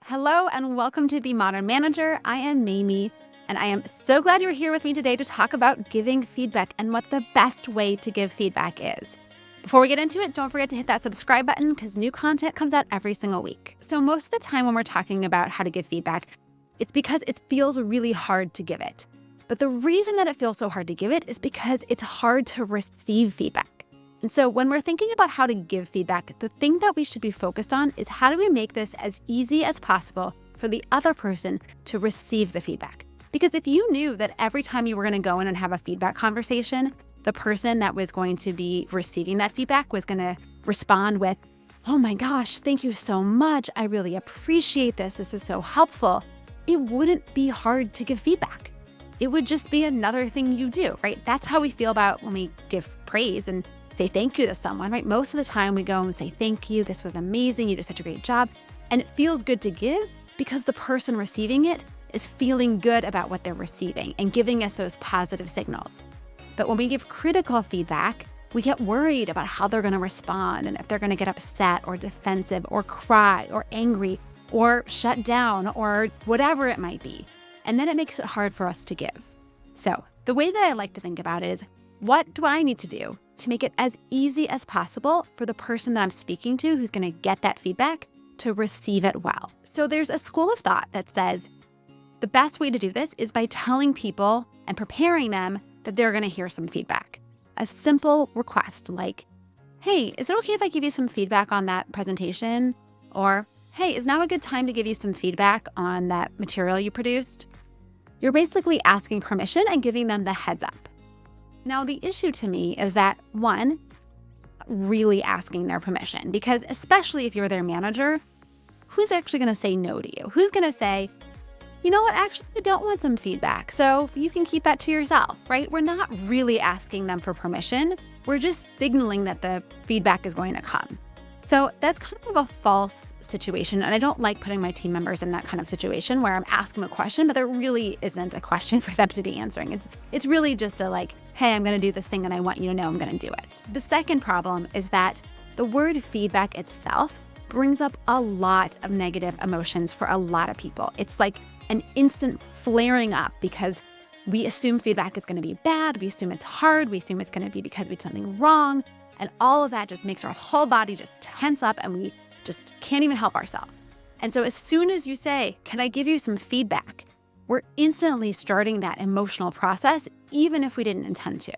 Hello and welcome to Be Modern Manager. I am Mamie, and I am so glad you're here with me today to talk about giving feedback and what the best way to give feedback is. Before we get into it, don't forget to hit that subscribe button because new content comes out every single week. So most of the time when we're talking about how to give feedback, it's because it feels really hard to give it. But the reason that it feels so hard to give it is because it's hard to receive feedback. And so when we're thinking about how to give feedback, the thing that we should be focused on is how do we make this as easy as possible for the other person to receive the feedback? Because if you knew that every time you were going to go in and have a feedback conversation, the person that was going to be receiving that feedback was going to respond with, "Oh my gosh, thank you so much. I really appreciate this. This is so helpful." It wouldn't be hard to give feedback. It would just be another thing you do, right? That's how we feel about when we give praise and say thank you to someone, right? Most of the time we go and say, "Thank you, this was amazing, you did such a great job." And it feels good to give because the person receiving it is feeling good about what they're receiving and giving us those positive signals. But when we give critical feedback, we get worried about how they're gonna respond and if they're gonna get upset or defensive or cry or angry or shut down or whatever it might be. And then it makes it hard for us to give. So the way that I like to think about it is, what do I need to do to make it as easy as possible for the person that I'm speaking to who's going to get that feedback to receive it well? So there's a school of thought that says the best way to do this is by telling people and preparing them that they're going to hear some feedback. A simple request like, "Hey, is it okay if I give you some feedback on that presentation?" Or, "Hey, is now a good time to give you some feedback on that material you produced?" You're basically asking permission and giving them the heads up. Now, the issue to me is that, one, really asking their permission, because especially if you're their manager, who's actually going to say no to you? Who's going to say, "You know what, actually, I don't want some feedback, so you can keep that to yourself," right? We're not really asking them for permission. We're just signaling that the feedback is going to come. So that's kind of a false situation, and I don't like putting my team members in that kind of situation where I'm asking them a question, but there really isn't a question for them to be answering. It's really just a like, "Hey, I'm going to do this thing and I want you to know I'm going to do it." The second problem is that the word feedback itself brings up a lot of negative emotions for a lot of people. It's like an instant flaring up because we assume feedback is going to be bad, we assume it's hard, we assume it's going to be because we did something wrong. And all of that just makes our whole body just tense up and we just can't even help ourselves. And so as soon as you say, "Can I give you some feedback?" we're instantly starting that emotional process, even if we didn't intend to.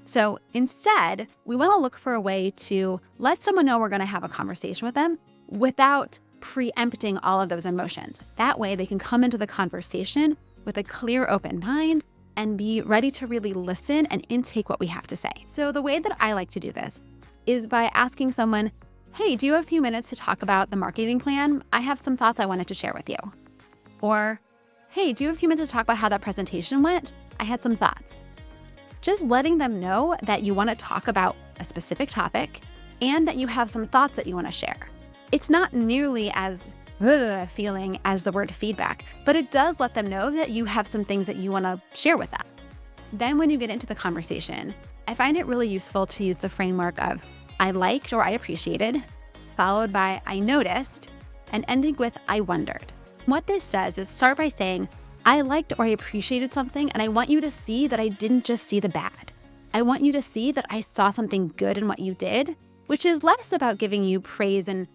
So instead, we want to look for a way to let someone know we're going to have a conversation with them without preempting all of those emotions. That way they can come into the conversation with a clear, open mind and be ready to really listen and intake what we have to say. So the way that I like to do this is by asking someone, "Hey, do you have a few minutes to talk about the marketing plan? I have some thoughts I wanted to share with you." Or, "Hey, do you have a few minutes to talk about how that presentation went? I had some thoughts." Just letting them know that you want to talk about a specific topic and that you have some thoughts that you want to share. It's not nearly as feeling as the word feedback, but it does let them know that you have some things that you want to share with them. Then when you get into the conversation, I find it really useful to use the framework of "I liked" or "I appreciated," followed by "I noticed," and ending with "I wondered." What this does is start by saying, "I liked or I appreciated something, and I want you to see that I didn't just see the bad. I want you to see that I saw something good in what you did," which is less about giving you praise and,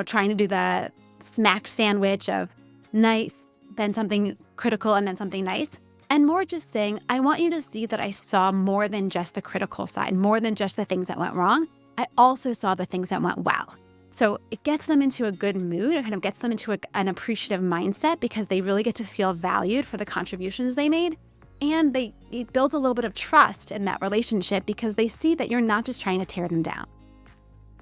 trying to do the smack sandwich of nice, then something critical, and then something nice. And more just saying, "I want you to see that I saw more than just the critical side, more than just the things that went wrong. I also saw the things that went well." So it gets them into a good mood. It kind of gets them into an appreciative mindset because they really get to feel valued for the contributions they made. And it builds a little bit of trust in that relationship because they see that you're not just trying to tear them down.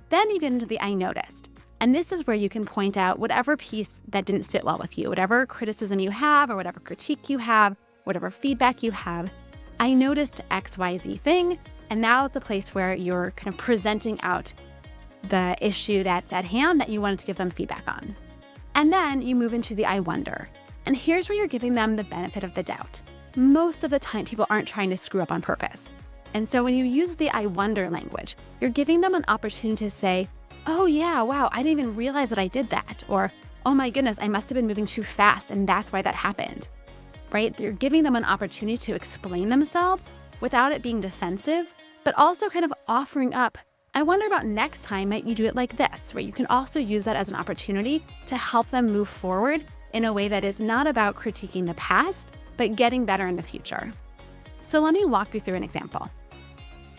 Then you get into the "I noticed." And this is where you can point out whatever piece that didn't sit well with you, whatever criticism you have or whatever critique you have, whatever feedback you have. "I noticed XYZ thing," and now it's the place where you're kind of presenting out the issue that's at hand that you wanted to give them feedback on. And then you move into the "I wonder." And here's where you're giving them the benefit of the doubt. Most of the time, people aren't trying to screw up on purpose. And so when you use the "I wonder" language, you're giving them an opportunity to say, "Oh yeah, wow, I didn't even realize that I did that," or oh my goodness, I must have been moving too fast and that's why that happened, right? You're giving them an opportunity to explain themselves without it being defensive, but also kind of offering up, I wonder about next time, might you do it like this, where you can also use that as an opportunity to help them move forward in a way that is not about critiquing the past, but getting better in the future. So let me walk you through an example.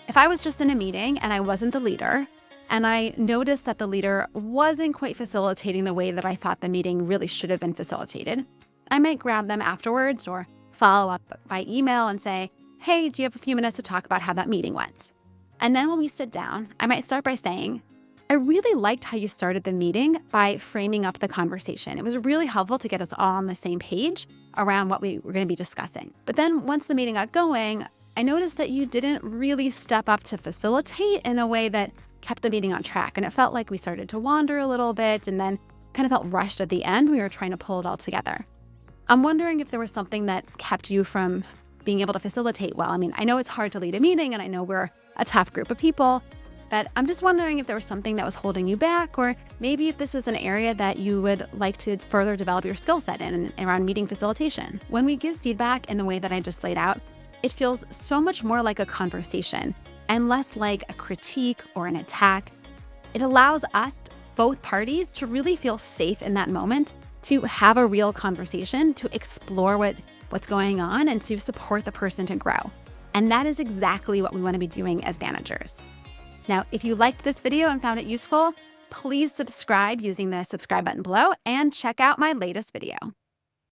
If I was just in a meeting and I wasn't the leader, and I noticed that the leader wasn't quite facilitating the way that I thought the meeting really should have been facilitated, I might grab them afterwards or follow up by email and say, hey, do you have a few minutes to talk about how that meeting went? And then when we sit down, I might start by saying, I really liked how you started the meeting by framing up the conversation. It was really helpful to get us all on the same page around what we were going to be discussing. But then once the meeting got going, I noticed that you didn't really step up to facilitate in a way that kept the meeting on track. And it felt like we started to wander a little bit and then kind of felt rushed at the end. We were trying to pull it all together. I'm wondering if there was something that kept you from being able to facilitate well. I mean, I know it's hard to lead a meeting and I know we're a tough group of people, but I'm just wondering if there was something that was holding you back, or maybe if this is an area that you would like to further develop your skill set in around meeting facilitation. When we give feedback in the way that I just laid out, it feels so much more like a conversation and less like a critique or an attack. It allows us, both parties, to really feel safe in that moment, to have a real conversation, to explore what's going on, and to support the person to grow. And that is exactly what we want to be doing as managers. Now, if you liked this video and found it useful, please subscribe using the subscribe button below and check out my latest video.